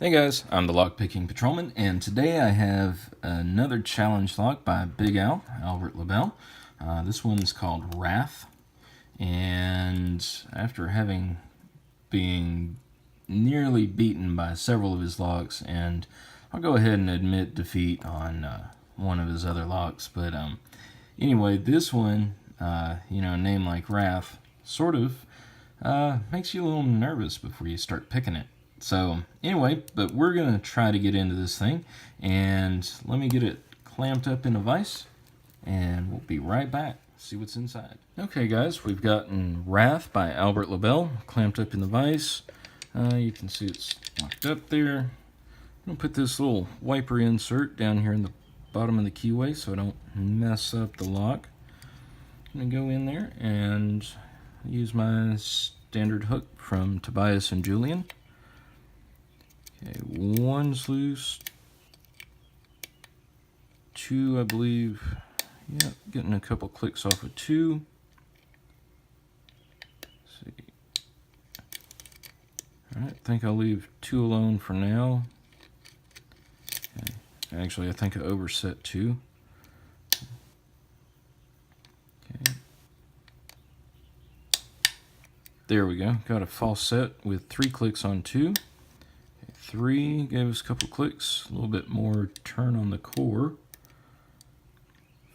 Hey guys, I'm the Lockpicking Patrolman, and today I have another challenge lock by Big Al, Albert LaBelle. This one's called Wrath, and after having been nearly beaten by several of his locks, and I'll go ahead and admit defeat on one of his other locks, but anyway, this one, a name like Wrath, sort of makes you a little nervous before you start picking it. So anyway, but we're going to try to get into this thing, and let me get it clamped up in a vise, and we'll be right back. See what's inside. Okay guys, we've gotten Wrath by Albert LaBelle clamped up in the vise. You can see it's locked up there. I'm going to put this little wiper insert down here in the bottom of the keyway so I don't mess up the lock. I'm going to go in there and use my standard hook from Tobias and Julian. Okay, one's loose. Two, I believe. Yeah, getting a couple clicks off of two. Let's see. Alright, I think I'll leave two alone for now. Okay. Actually, I think I overset two. Okay. There we go. Got a false set with 3 clicks on 2. 3 gave us a couple clicks, a little bit more turn on the core.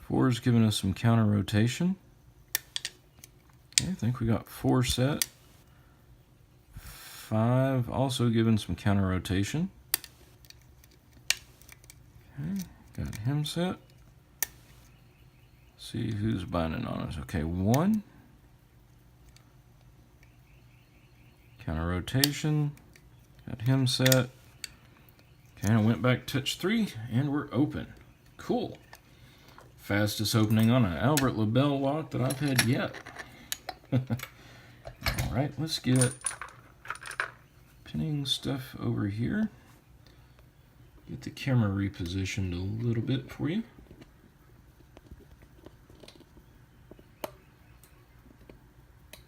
4 is giving us some counter rotation. Okay, I think we got 4 set. 5 also giving some counter rotation. Okay, got him set. See who's binding on us. Okay, 1. Counter rotation. Got him set. Okay, I went back, touch 3, and we're open. Cool. Fastest opening on an Albert LaBelle lock that I've had yet. Alright, let's get pinning stuff over here. Get the camera repositioned a little bit for you.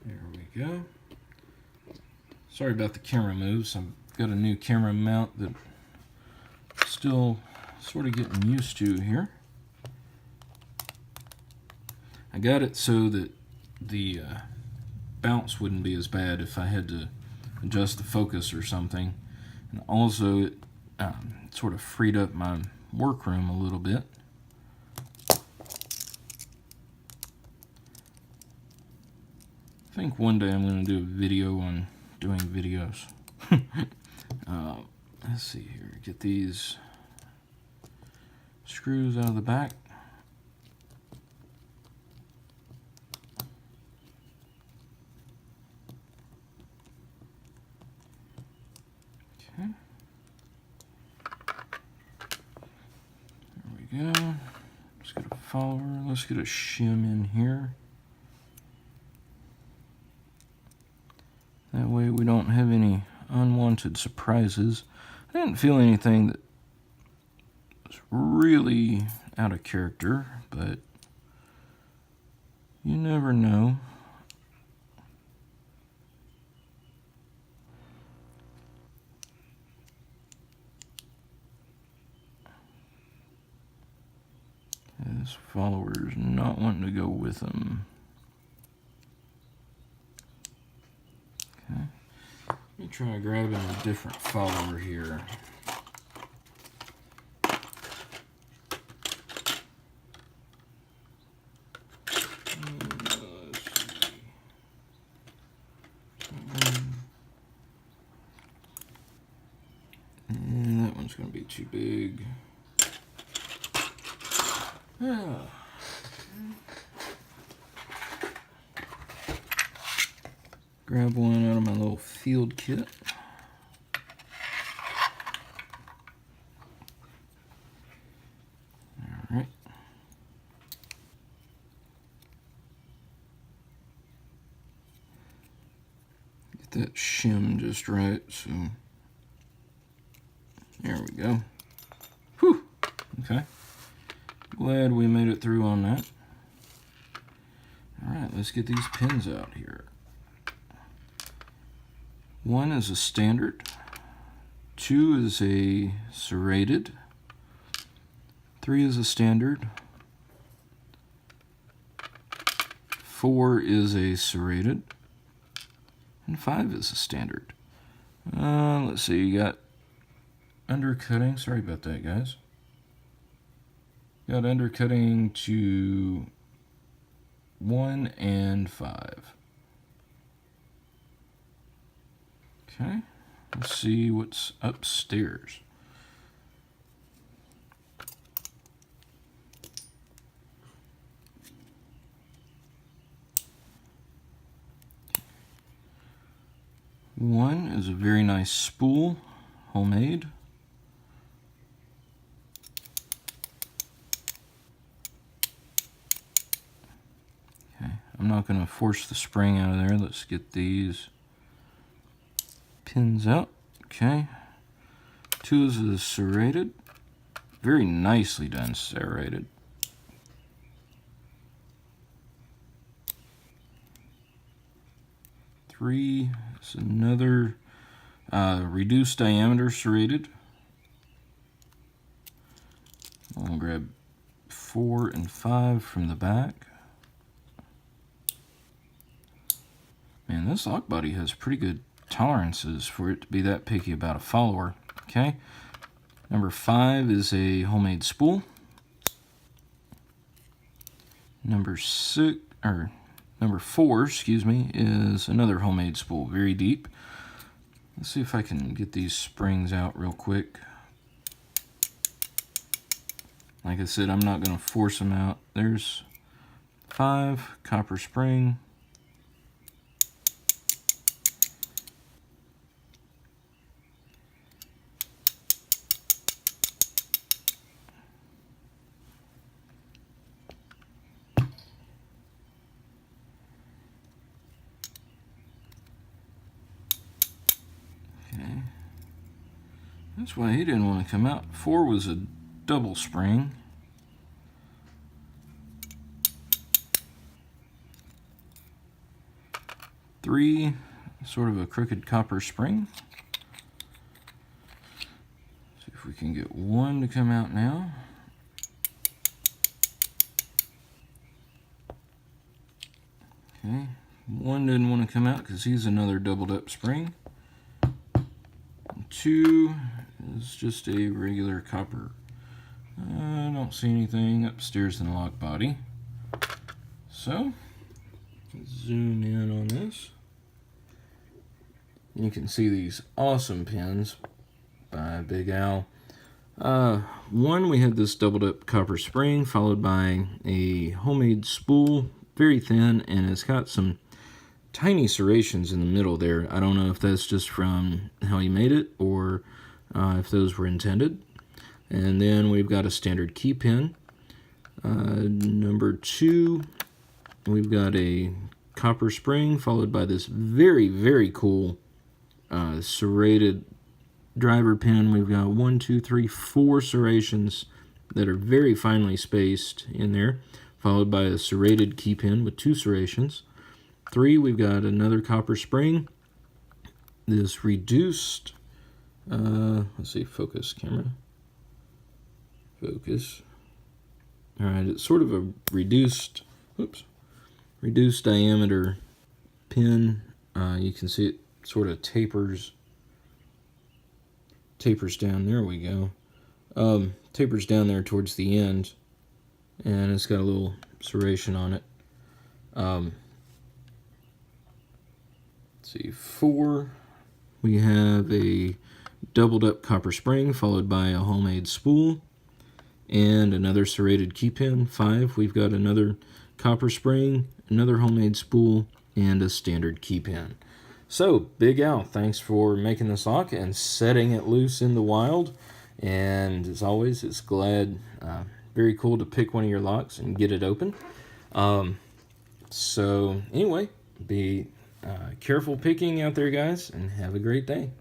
There we go. Sorry about the camera moves. I've got a new camera mount that I'm still sort of getting used to here. I got it so that the bounce wouldn't be as bad if I had to adjust the focus or something. And also it sort of freed up my workroom a little bit. I think one day I'm going to do a video on doing videos. Let's see here. Get these screws out of the back. Okay. There we go. Let's get a follower. Let's get a shim in here. That way we don't have any unwanted surprises. I didn't feel anything that was really out of character, but you never know. This follower's not wanting to go with them. Okay. Let me try grabbing a different follower here. And that one's going to be too big. Yeah. Grab one out of my little field kit. Alright. Get that shim just right, so there we go. Whew. Okay. Glad we made it through on that. Alright, let's get these pins out here. One is a standard, 2 is a serrated, 3 is a standard, 4 is a serrated, and 5 is a standard. Let's see, you got undercutting. Sorry about that, guys. Got undercutting to 1 and 5. Okay, let's see what's upstairs. One is a very nice spool, homemade. Okay, I'm not going to force the spring out of there. Let's get these pins out. Okay, 2 is a serrated, very nicely done serrated. Three is another reduced diameter serrated. I'll grab 4 and 5 from the back. Man, this lock body has pretty good tolerances for it to be that picky about a follower. Okay, number 5 is a homemade spool. Number 4, excuse me, is another homemade spool, very deep. Let's see if I can get these springs out real quick. Like I said, I'm not going to force them out. There's 5, copper spring. That's why he didn't want to come out. 4 was a double spring. Three, sort of a crooked copper spring. See if we can get 1 to come out now. Okay, 1 didn't want to come out because he's another doubled up spring. 2 is just a regular copper. I don't see anything upstairs in the lock body. So, zoom in on this. You can see these awesome pins by Big Al. 1, we had this doubled up copper spring followed by a homemade spool, very thin, and it's got some tiny serrations in the middle there. I don't know if that's just from how he made it or if those were intended. And then we've got a standard key pin. Number 2, we've got a copper spring followed by this very, very cool serrated driver pin. We've got 1, 2, 3, 4 serrations that are very finely spaced in there, followed by a serrated key pin with 2 serrations. 3, we've got another copper spring. This reduced, let's see, focus camera. Focus. All right, it's sort of a reduced diameter pin. You can see it sort of tapers down. There we go. Tapers down there towards the end, and it's got a little serration on it. Let's see, 4, we have a doubled up copper spring followed by a homemade spool and another serrated key pin. 5, we've got another copper spring, another homemade spool, and a standard key pin. So, Big Al, thanks for making this lock and setting it loose in the wild. And as always, it's very cool to pick one of your locks and get it open. So anyway, be careful picking out there, guys, and have a great day.